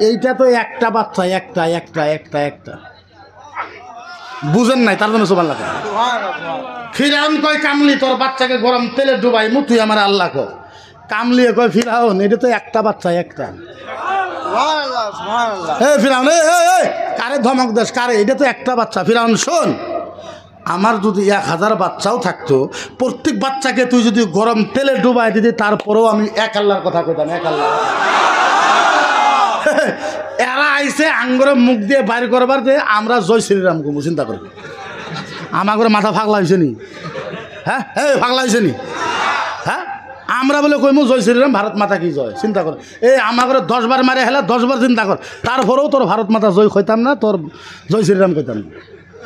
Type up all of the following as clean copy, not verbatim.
এইটা তো একটা বাচ্চা, একটা একটা একটা একটা বুঝেন নাই, তার জন্য সুবহানাল্লাহ। ফিরাউন কয় কামলি তোর বাচ্চাকে গরম তেলে ডুবাই তুই আমার আল্লাহ কো। কামলিয়ে কয় ফিরাউন এটা তো একটা বাচ্চা, একটা। ফিরাউন কারে ধমক দেশ কারে, এটা তো একটা বাচ্চা। ফিরাউন শোন, আমার যদি 1000 বাচ্চাও থাকতো, প্রত্যেক বাচ্চাকে তুই যদি গরম তেলে ডুবাই দিতি, তারপরেও আমি এক আল্লাহর কথা কইতাম, এক আল্লাহ। এরা আইসে আঙ্গুরে মুখ দিয়ে বাইর করবার যে আমরা জয় শ্রীরাম কমু, চিন্তা করি আমার করে মাথা ফাগলা হয়েছে নি? হ্যাঁ ফাগলা হয়েছে নি? হ্যাঁ আমরা বলে কইমু জয় শ্রীরাম, ভারত মাতা কি জয়, চিন্তা কর। আমার করে 10 বার মারে হেলা 10 বার চিন্তা কর, তারপরেও তোর ভারত মাতা জয় কইতাম না, তোর জয় শ্রীরাম কইতাম না।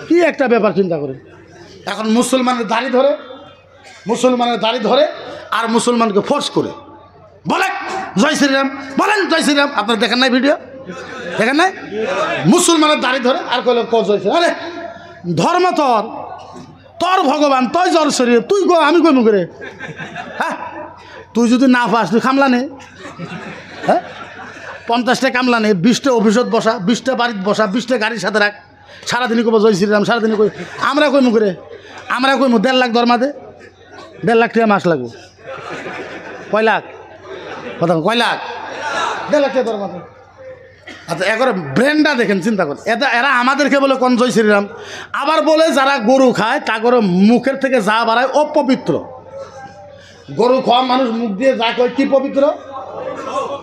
কি একটা ব্যাপার চিন্তা করে। এখন মুসলমানের দাড়ি ধরে আর মুসলমানকে ফোর্স করে বলে জয় শ্রীরাম, বলেন জয় শ্রীরাম। আপনার দেখেন নাই ভিডিও? দেখেন নাই? মুসলমানের দাড়ি ধরে আর কইল ক জয় শ্রীরাম। আরে ধর্ম তোর ভগবান, তুই জয় শ্রীরাম, তুই গো আমি কইমু করে। হ্যাঁ তুই যদি না পাস তুই কামলা নে। হ্যাঁ 50টা কামলা নে, 20টা অফিসত বসা, 20টা বাড়িতে বসা, 20টা গাড়ির সাথে রাখ, সারাদিনই কব জয় শ্রীরাম, সারাদিনই কই। আমরা কইমু করে, আমরা কইমু 1.5 লাখ ধর্মা দে, 1.5 লাখ টাকা মাস লাগবো। কয় লাখ কথা, কয় লাখ? 1.5 লাখ টাকা ধর্মা দে। আচ্ছা একবার ব্রেনটা দেখেন, চিন্তা করেন। এরা আমাদেরকে বলে কোন জয় শ্রীরাম, আবার বলে যারা গরু খায় তা করে মুখের থেকে যা বাড়ায় অপবিত্র। গরু খাওয়া মানুষ মুখ দিয়ে যা কয় কি পবিত্র,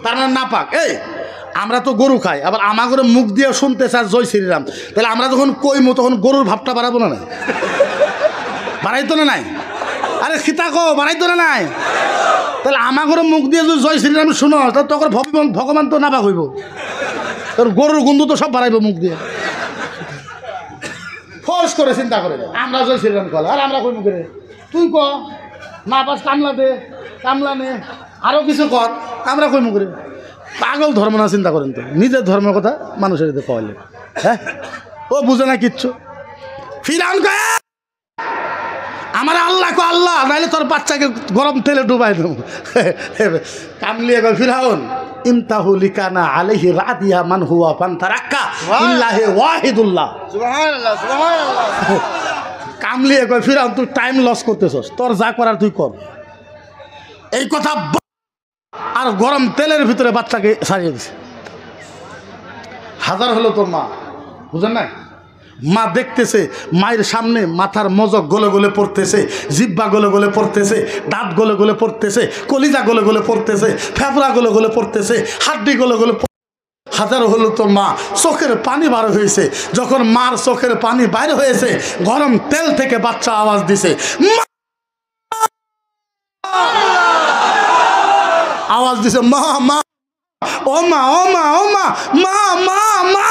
তার মানে নাপাক। আমরা তো গরু খাই, আবার আমাদের মুখ দিয়ে শুনতে চাই জয় শ্রীরাম, তাহলে আমরা যখন কইমু তখন গরুর ভাবটা বাড়াবো না? নাই বাড়াইতো না? নাই আরে সীতা কো বাড়াইতো না? নাই তাহলে আমাদের মুখ দিয়ে যদি জয় শ্রীরাম শুনো, তাহলে তখন ভগবান তো নাপাক হইব, তোর গরুর গন্ধ তো সব বাড়াইব মুখ দিয়ে। ফোর্স করে চিন্তা করে আমরা জয় শ্রীরাম কল, আর আমরা কই মুখে তুই ক না পাস কামলা নে আরও কিছু কর, আমরা কই মুখে। পাগল ধর্ম না, চিন্তা করেন তো। নিজের ধর্মের কথা মানুষের এতে কইলে, হ্যাঁ ও বুঝে না কিচ্ছু। ফিরাউন কয় আমার আল্লাহ কো আল্লাহ, নাইলে তোর বাচ্চাকে গরম তেলে ডুবাই দেবো। কামলিয়ে কয় ফিরাউন ইমতাহু লিকানা আলাইহি রাদিয়া মান হুয়া ফান্তারাক্কা ইল্লাহি ওয়াহিদুল্লাহ। সুবহানাল্লাহ সুবহানাল্লাহ। কামলিয়ে কয় ফিরাউন তুই টাইম লস করতেছস, তোর যা করার তুই কর। এই কথা আর গরম তেলের ভিতরে বাচ্চাকে সারিয়ে দিছে। হাজার হলো তোর মা, বুঝেন না? মা দেখতেছে মায়ের সামনে মাথার মজক গলে গলে পড়তেছে, জিব্বা গলে গলে পড়তেছে, দাঁত গলে গলে পড়তেছে, কলিজা গলে গলে পড়তেছে, ফেফড়া গলে গলে পড়তেছে, হাড্ডি গলে গলে। হাজার হলো তোর মা, চোখের পানি বার হয়েছে। যখন মার চোখের পানি বাইর হয়েছে, গরম তেল থেকে বাচ্চা আওয়াজ দিছে, আওয়াজ দিছে মা মা, ও মা ও মা ও মা, মা মা মা,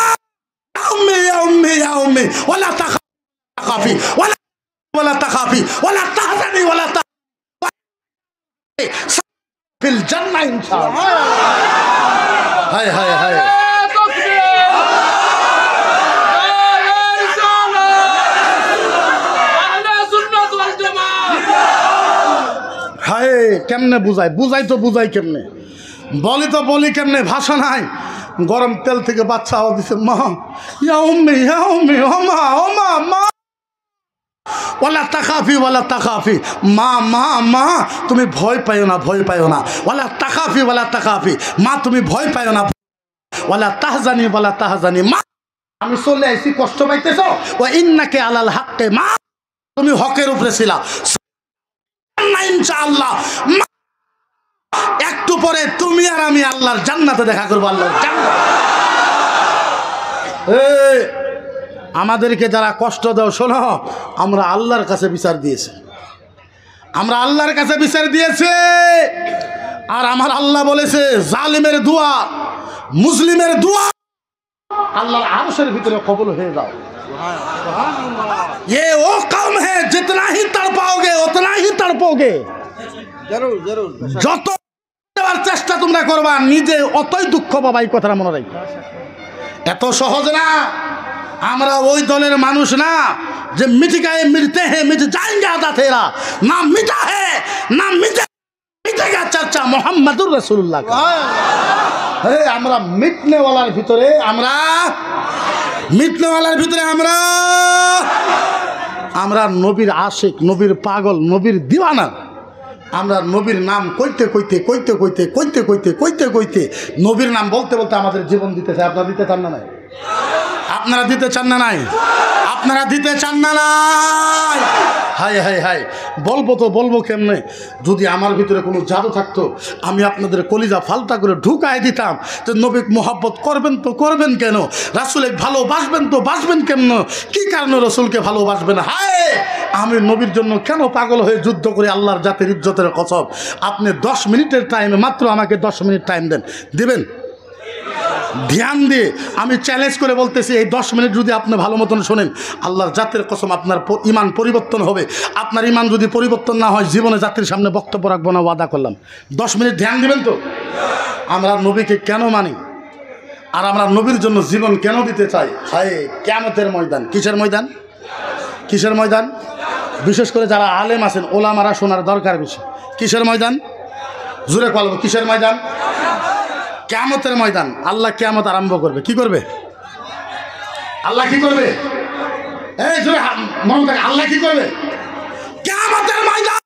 উম্মি ইয়া উম্মি ইয়া উম্মি, ওয়ালা তাখাফি ওয়ালা তাখাফি ওয়ালা তাহজানি ওয়ালা ফিল জান্নাহ ইনশাআল্লাহ। হায় হায় হায়, হায় কেমনে বুঝাই তো বুঝাই কেমনে, বলি কেমনে, ভাষা নাই। গরম তেল থেকে বাচ্চা আওয়াজ দিছে মা ইয়া উম্মি ও মা ও মা মা, ওয়ালা তাখাফি ওয়ালা তাখাফি, মা মা মা তুমি ভয় পাইও না, ভয় পাইও না। ওয়ালা তাখাফি ওয়ালা তাখাফি, মা তুমি ভয় পাইও না। ওয়ালা তাহজানি ওয়ালা তাহজানি, মা আমি চলে আইছি, কষ্ট পাইতেছো। ওয়া ইন্নাকা আলাল হাক্কি, মা তুমি হকের উপরে ছিলা ইনশাআল্লাহ। একটু পরে তুমি আর আমি আল্লাহর জান্নাতে দেখা করবো, আল্লাহর জান্নাত। আমাদেরকে যারা কষ্ট দাও শোনো, আমরা আল্লাহর কাছে বিচার দিয়েছি, আমরা আল্লাহর কাছে বিচার দিয়েছে। আর আমার আল্লাহ বলেছে জালিমের দোয়া, মুসলিমের দোয়া আল্লাহর আরশের ভিতরে কবুল হয়ে যাও। ये वो कौम है जितना ही तड़पाओगे उतना ही तड़पोगे। जरूर जरूर, যত দেওয়ার চেষ্টা তোমরা করবা নিজে অতই দুঃখ পাবা, এই কথাটা মনে রাখবে। এত সহজ না, আমরা ওই দলের মানুষ না যে মিটিকায়ে মিটতে हैं मिट जाएंगे आधा तेरा, ना मिटा है ना मिटेगा चर्चा मोहम्मदुर रसूलुल्लाह का। হ্যাঁ, আমরা মিটনেওয়ালার ভিতরে আমরা নবীর আশিক, নবীর পাগল, নবীর দিওয়ানা। আমরা নবীর নাম কইতে নবীর নাম বলতে বলতে আমাদের জীবন দিতে চাই। আপনারা দিতে চান না নাই? আপনারা দিতে চান না নাই? আপনারা দিতে চান না নাই? হাই হাই হাই, বলবো কেমনে? যদি আমার ভিতরে কোনো জাদু থাকতো, আমি আপনাদের কলিজা ফালতা করে ঢুকাই দিতাম। তো নবীক মোহাব্বত করবেন তো করবেন কেন? রাসূলকে ভালোবাসবেন তো বাসবেন কেমন? কি কারণে রসুলকে ভালোবাসবেন? হায়, আমি নবীর জন্য কেন পাগল হয়ে যুদ্ধ করি? আল্লাহর জাতির ইজ্জতের কসম, আপনি 10 মিনিটের টাইমে, মাত্র আমাকে 10 মিনিট টাইম দিবেন? ধ্যান দিয়ে আমি চ্যালেঞ্জ করে বলতেছি, এই 10 মিনিট যদি আপনি ভালো মতন শোনেন, আল্লাহর জাতের কসম আপনার ইমান পরিবর্তন হবে। আপনার ইমান যদি পরিবর্তন না হয়, জীবনে জাতির সামনে বক্তব্য রাখবো না, ওয়াদা করলাম। 10 মিনিট ধ্যান দিবেন তো? আমরা নবীকে কেন মানি আর আমরা নবীর জন্য জীবন কেন দিতে চাই? হায়, কিয়ামতের ময়দান। কিসের ময়দান? বিশেষ করে যারা আলেম আছেন, ওলামারা শোনার দরকার বেশি। কিসের ময়দান? জোরে বলবো, কিসের ময়দান? কিয়ামতের ময়দান। আল্লাহ কিয়ামত আরম্ভ করবে। কি করবে আল্লাহ? কি করবে? এই জোরে মনে থাকে, আল্লাহ কি করবে? কিয়ামতের ময়দান।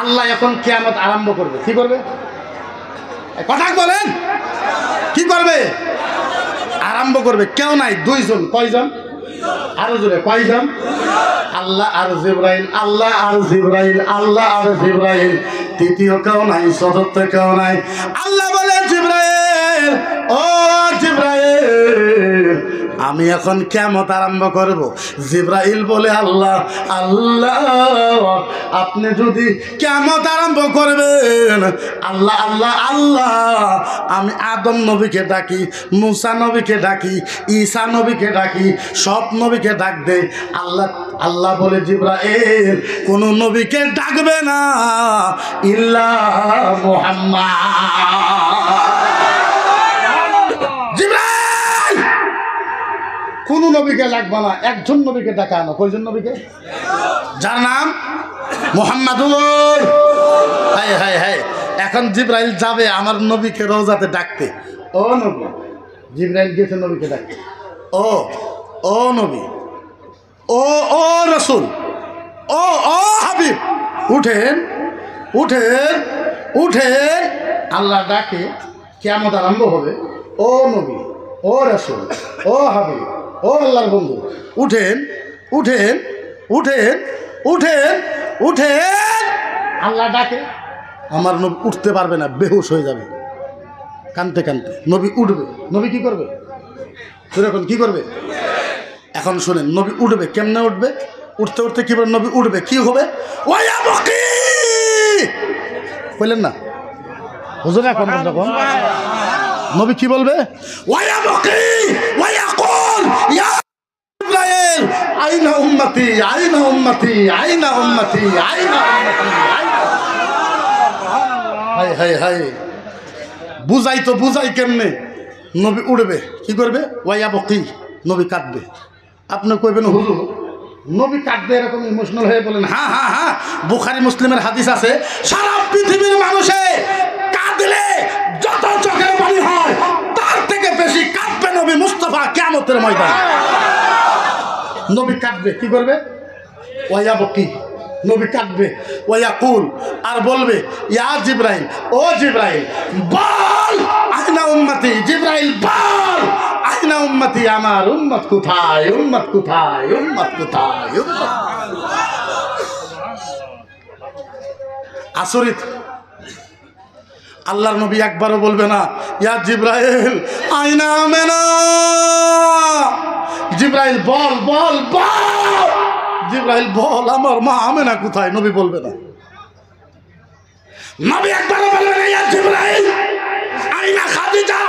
আল্লাহ এখন কিয়ামত আরম্ভ করবে। কি করবে? কথা বলেন, কি করবে? আরম্ভ করবে। কেউ নাই, 2 জন। কয়জন? আরো জোরে, কয়জন? আল্লাহ আর জিবরাইল, আল্লাহ আর জিবরাইল, আল্লাহ আর জিবরাইল। তৃতীয় কেউ নাই, চতুর্থ কেউ নাই। আল্লাহ বলে, জিবরাইল, ও জিবরাইল, আমি এখন কিয়ামত আরম্ভ করব। জিবরাইল বলে, আল্লাহ আপনি যদি কিয়ামত আরম্ভ করবেন, আল্লাহ আমি আদম নবীকে ডাকি, মুসা নবীকে ডাকি, ঈসা নবীকে ডাকি, সব নবীকে ডাক দে। আল্লাহ বলে, জিবরাইল কোন নবীকে ডাকবে না, ইল্লা মুহাম্মদ। জিবরাইল কোন নবীকে ডাকবে না, একজন নবীকে ডাকা আনো। কয়জন নবীকে? যার নাম মুহাম্মাদুর। হায় হায় হায়, এখন জিবরাইল যাবে আমার নবীকে রওজাতে ডাকতে। ও নবী, জিবরাইল গেছে নবীকে ডাকতে। ও নবী, ও রসুল, ও হাবিব, উঠেন। আল্লাহ ডাকে, কিয়ামত আরম্ভ হবে। ও নবী, ও রসুল, ও হাবিব, ও আল্লাহর বন্ধু, উঠেন। আল্লাহ ডাকে, আমার নবী উঠতে পারবে না, বেহুশ হয়ে যাবে। কানতে নবী উঠবে। নবী কি করবে? এখন কি করবে? এখন শোনেন, নবী উঠবে। কেমনে উঠবে? উঠতে কি বলে? নবী উঠবে, কি হবে? বললেন না হুজুর? এখন যখন নবী কি বলবে? আইনা উম্মতি, আইনা উম্মতি, আইনা উম্মতি, আইনা উম্মতি। হায় হায় হায়, বুঝাই কেমনে? নবী উঠবে, কি করবে? ওয়াইয়াবকি, নবী কাঁদবে। আপনি কইবেন, হুজুর নবী কাঁদবে এরকম ইমোশনাল হয়ে বলেন? হ্যাঁ, বুখারী মুসলিমের হাদিস আছে, সারা পৃথিবীর মানুষে কাঁদলে যত চোখের পানি হয়, তার থেকে বেশি কাঁদবে নবী মুস্তাফা কিয়ামতের ময়দানে। নবী কাঁদবে, কি করবে? ওয়াইয়াবকি, নবী কাঁদবে। ওয়ায়াকুল, আর বলবে, ইয়া জিবরাইল, ও জিবরাইল বল, আইনা উম্মতি। জিবরাইল বল, আইনা উম্মতি, আমার উম্মত কোথায়? উম্মত কোথায়? আসরিত। আল্লাহর নবী একবারও বলবে না, ইয়া জিবরাইল আইনা আমেনা। জিবরাইল বল, জিবরাইল বল, আমার মা আমেনা কোথায়? নবী বলবে না। নবী একবারও বলবে না, ইয়া জিবরাইল আইনা খাদিজা,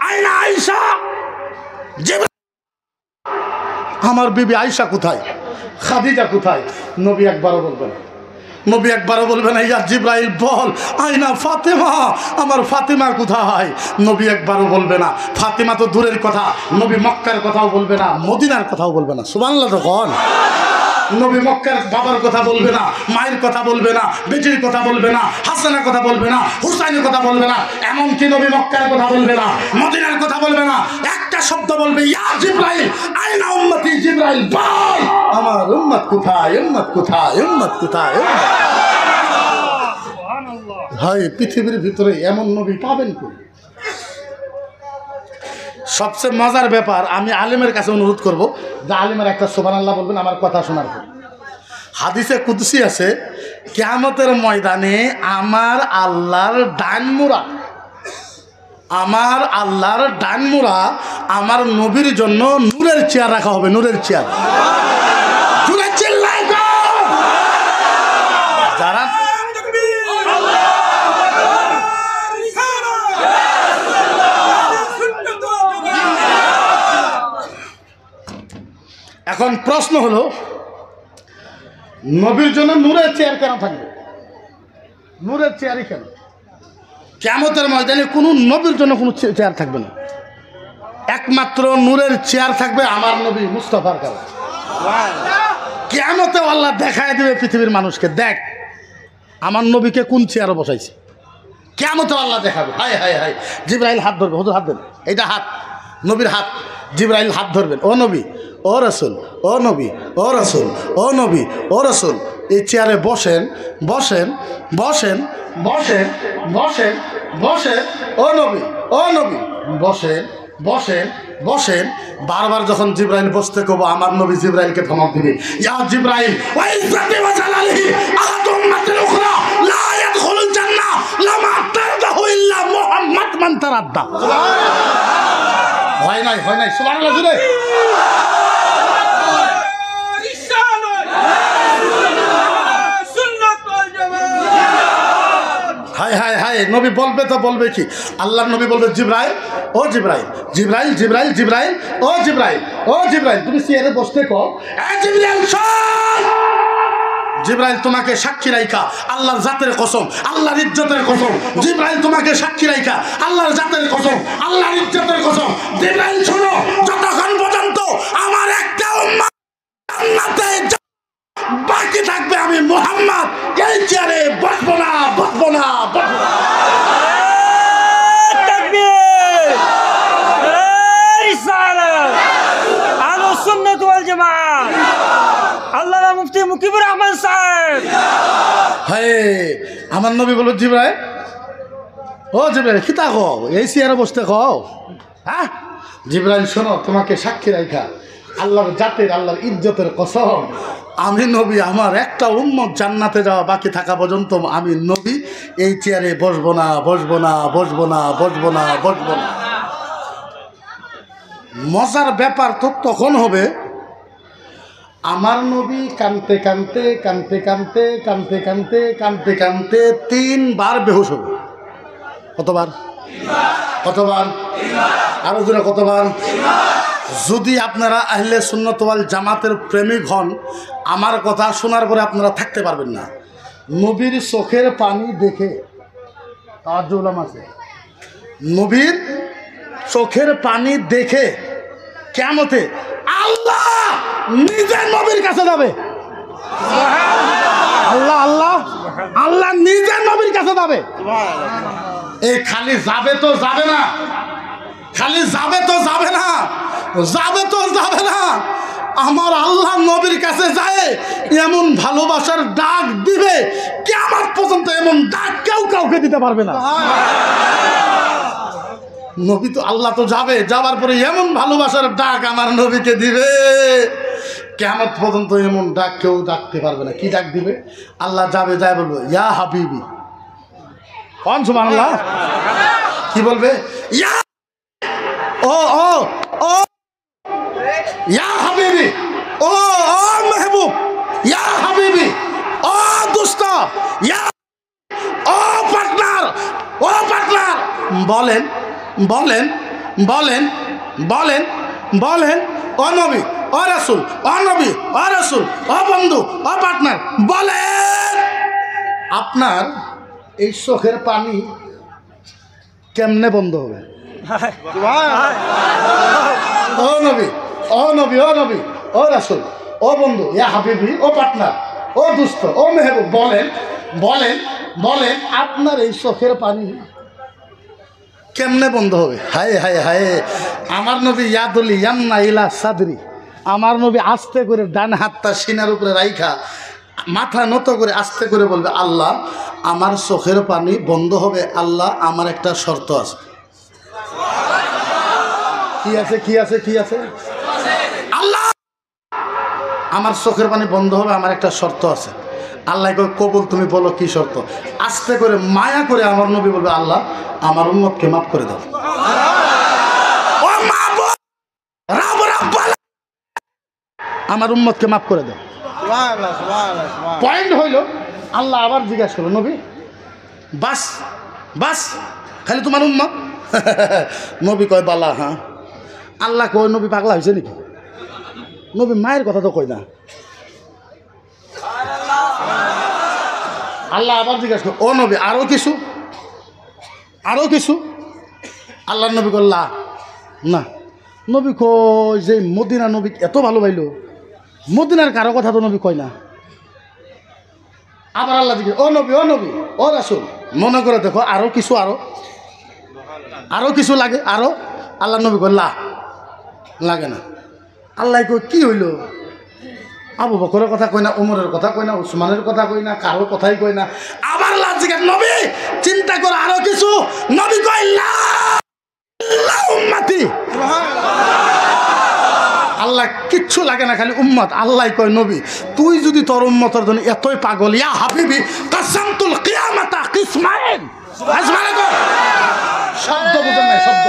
আইনা আয়েশা। আমার বিবি আয়েশা কোথায়? খাদিজা কোথায়? নবী একবারও বলবে না। নবী একবারও বলবে না, ইয়া জিবরাইল বল, আইনা ফাতেমা, আমার ফাতেমা কোথায়? নবী একবারও বলবে না। ফাতেমা তো দূরের কথা, নবী মক্কার কথাও বলবে না, মদিনার কথাও বলবে না। সুবহানাল্লাহ। তখন নবী মক্কার বাবার কথা বলবে না, মায়ের কথা বলবে না, বেটির কথা বলবে না, হাসানের কথা বলবে না, হুসাইনের কথা বলবে না, এমনকি নবী মক্কার কথা বলবে না, মদিনার কথা বলবে না। একটা শব্দ বলবে, ইয়া জিবরাইল আইনা উম্মতি। জিবরাইল বল আমার উম্মত কোথায়, উম্মত কোথায়, উম্মত কোথায়। হয় পৃথিবীর ভিতরে এমন নবী পাবেন কই? সবচেয়ে মজার ব্যাপার, আমি আলেমের কাছে অনুরোধ করব যে আলেমের একটা সুবহানাল্লাহ বলবেন আমার কথা শোনার পর। হাদিসে কুদসি আছে, কিয়ামতের ময়দানে আমার আল্লাহর ডানমুরা, আমার আল্লাহর ডানমুরা আমার নবীর জন্য নূরের চেয়ার রাখা হবে, নূরের চেয়ার। যারা এখন প্রশ্ন হলো, নবীর জন্য নূরের চেয়ার কেন থাকবে? নূরের চেয়ারই কেন? কিয়ামতের ময়দানে কোনো নবীর জন্য কোনো চেয়ার থাকবে না, একমাত্র নূরের চেয়ার থাকবে আমার নবী মুস্তাফার কাছে। কিয়ামতে আল্লাহ দেখায় দিবে পৃথিবীর মানুষকে, দেখ আমার নবীকে কোন চেয়ারে বসাইছে। কিয়ামতে আল্লাহ দেখাবে। হায় হায় হায়, জিবরাইল হাত ধরবে, হুজুর হাত দেন, এইটা হাত, নবীর হাত। জিবরাইল হাত ধরবেন, ও নবী, ও রসুল, ও নবী, ও রসুল, ও নবী, ও রসুল, এই চেয়ারে বসেন, বসেন, বসেন, বসেন, বসেন, বসেন, ও নবী, ও নবী, বসেন, বসেন, বসেন। বারবার যখন জিবরাইল বসতে কব, আমার নবী জিবরাইলকে ধমক দিবে, ইয়া জিবরাইল ওয়া ইজ্জতি ওয়া জালালিহি আহাদু উম্মাতিল উখরা লা ইয়াদখুলুল জান্নাহ লামা তারদাহু ইল্লা মুহাম্মাদ মান তারাদ্দা। হয় নাই, হয় নাই, সুবহানাল্লাহ জুড়ে। হায় হায় হায়, নবী বলবে তো বলবে কি? আল্লাহর নবী বলবে, জিবরাইল, ও জিবরাইল, জিবরাইল, জিবরাইল, জিবরাইল, ও জিবরাইল, ও জিবরাইল, তুমি চেয়ারে বসতে কও, এ জিবরাইল শোন, জিবরাইল তোমাকে সাক্ষী রাইখা আল্লাহর জাতের কসম, আল্লাহর ইজ্জতের কসম, জিবরাইল তোমাকে সাক্ষী রাইখা আল্লাহর জাতের কসম, আল্লাহর ইজ্জতের কসম, জিবরাইল শোনো, যতক্ষণ পর্যন্ত আমার একটা উম্মত জান্নাতে বাকি থাকবে আমি মুহাম্মদ এই চেয়ারে বসবো না, বসবো না, বসবো না। তাকবীর, রিসালাত, আহলুস সুন্নাত ওয়াল জামাত, আল্লাহর মুফতি মুকিবুর রহমান সাহেব। হায়, আমার নবী বলল, জিবরাইল, ও জিবরাইল, খিতা কও, এই চেয়ারে বসতে কও। হ্যাঁ, জিবরাইল শোনো, তোমাকে সাক্ষী রাখা আল্লাহর জাতের, আল্লাহর ইজ্জতের কসম, আমি নবী আমার একটা উম্মত জান্নাতে যাওয়া বাকি থাকা পর্যন্ত আমি নবী এই চেয়ারে বসবো না, বসবো না, বসবো না, বসবো না, বসবো না। মজার ব্যাপার তো তখন হবে, আমার নবী কানতে কানতে কানতে কানতে কানতে কানতে কানতে কানতে 3 বার বেহুশ হবে। কতবার? কতবার? আরো জোরে কতবার? যদি আপনারা আহলে সুন্নাত ওয়াল জামাতের প্রেমিক হন, আমার কথা শোনার পরে আপনারা থাকতে পারবেন না। নবীর চোখের পানি দেখে, তাওয়াজ্জুহ উলামা আছে, নবীর চোখের পানি দেখে কিয়ামতে আল্লাহ নিজে নবীর কাছে যাবে। আল্লাহ, আল্লাহ, আল্লাহ নিজে নবীর কাছে যাবে। এই খালি যাবে তো যাবে না, খালি যাবে তো যাবে না, যাবে তো যাবে না, আমার আল্লাহ নবীর কাছে যায় এমন ভালোবাসার ডাক দিবে, কিয়ামত পর্যন্ত এমন ডাক কেউ কাউকে দিতে পারবে না। নবী তো, আল্লাহ তো যাবে, যাবার পরে এমন ভালোবাসার ডাক আমার নবীকে দিবে, কিয়ামত পর্যন্ত এমন ডাক কেউ ডাকতে পারবে না। কি ডাক দিবে? আল্লাহ যাবে, যায় বলবে, ইয়া হাবিবি। কোন সুবহানাল্লাহ? কি বলবে? ইয়া, ও ও ও ইয়া হাবিবি, ও ও মেহবুব, ইয়া হাবিবি, ও দোস্ত, ইয়া, ও পার্টনার, ও পার্টনার। বলেন, বলেন, বলেন, বলেন, বলেন, ও নবী, ও রাসূল, ও নবী, ও রাসূল, ও বন্ধু, ও পার্টনার, বলেন আপনার এই চোখের পানি কেমনে বন্ধ হবে? ও নবী, ও নবী, ও নবী, ও রাসূল, ও বন্ধু, ইয়া হাবিবি, ও পার্টনার, ও দুস্থ, ও মেহবুব, বলেন বলেন বলেন আপনার এই চোখের পানি কেমনে বন্ধ হবে? হায় হায় হায়, আমার নবী ইয়াদুলি ইয়ান্না ইলা সাদরি, আমার নবী আস্তে করে ডান হাতটা সিনার উপরে রাইখা মাথা নত করে আস্তে করে বলবে, আল্লাহ আমার চোখের পানি বন্ধ হবে, আল্লাহ আমার একটা শর্ত আছে। কি আছে কি আছে কি আছে? আল্লাহ আমার চোখের পানি বন্ধ হবে, আমার একটা শর্ত আছে। আল্লাহ কয়, কবুল, তুমি বলো কি শর্ত? আস্তে করে মায়া করে আমার নবী বলবে, আল্লাহ আমার উম্মতকে মাফ করে দাও। আমার উম্মতকে মাফ করে দাও। পয়েন্ট হইল, আল্লাহ আবার জিজ্ঞাসা করলো, নবী বাস বাস খালি তোমার উম্মত? নবী কয়, বালা। হ্যাঁ। আল্লাহ কয়, নবী পাগলা হয়েছে নাকি? নবী মায়ের কথা তো কই না। আল্লাহ আবার জিজ্ঞাসা করো, ও নবী আরো কিছু, আরো কিছু? আল্লাহ নবী করলা না। নবী কই যে মদিনা নবী এত ভালো পাইল, মদিনার কারো কথা তো নবী কয় না। আবার আল্লাহ জিজ্ঞেস, ও নবী ও নবী ও রাসূল, মনে করে দেখো আরো কিছু, আরো আরো কিছু লাগে আরো? আল্লাহ নবী কয়, লাগে না। আল্লাহ কই, কি হইল? আবু বকরের কথা কই না, উমরের কথা কই না, উসমানের কথা কই না, কারোর কথাই কই না। আবার আল্লাহ জিজ্ঞেস, নবী চিন্তা করো আরো কিছু? নবী কয়, উম্মতি। আল্লাহ কিচ্ছু লাগে না, খালি উম্মত। আল্লাহ কয়, নবী তুই যদি তোর উম্মতের জন্য এতই পাগল, ইয়া হাবিবি কাসামতুল কিয়ামাতা কিসমাইন। শব্দ বুঝেন নাই? শব্দ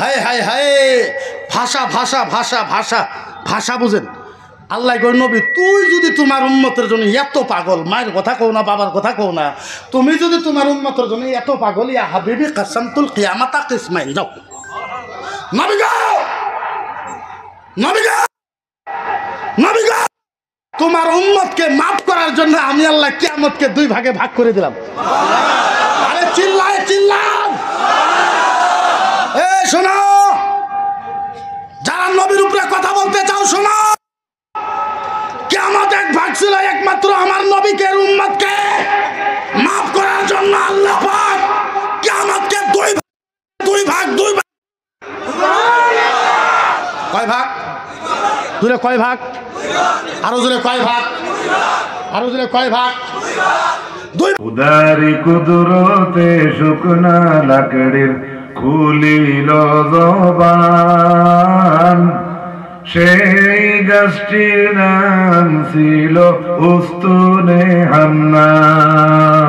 হায় হায় হায়, ভাষা ভাষা ভাষা ভাষা ভাষা বুঝেন। আল্লাহ কই, নবী তুই যদি তোমার উম্মতের জন্য এত পাগল, মায়ের কথা কও না, বাবার কথা কও না, তুমি যদি তোমার উম্মতের জন্য এত পাগল, ইয়া হাবিবি কাসামতুল কিয়ামাতা কিসমাইন, যাও নবী যাও, নবী যাও, নবী যাও। তোমার উম্মতকে মাফ করার জন্য আমি আল্লাহ কিয়ামতকে দুই ভাগে ভাগ করে দিলাম। আরে চিল্লায় চিল্লান। এ শোনো, যারা নবীর উপরে কথা বলতে চাও শোনো, কিয়ামত এক ভাগ ছিল একমাত্র আমার নবীকে উম্মতকে মাফ করার জন্য। আল্লাহ পাক কিয়ামতকে দুই ভাগ কয় ভাগ? জোরে কয় ভাগ? আরো জোরে কয় ভাগ? আরো জোরে কয় ভাগ? উদারি কুদরতে শুকনা লাকড়ির খুলিল জবান, সেই গাছটির নাম ছিল উস্তুনে হান্নান।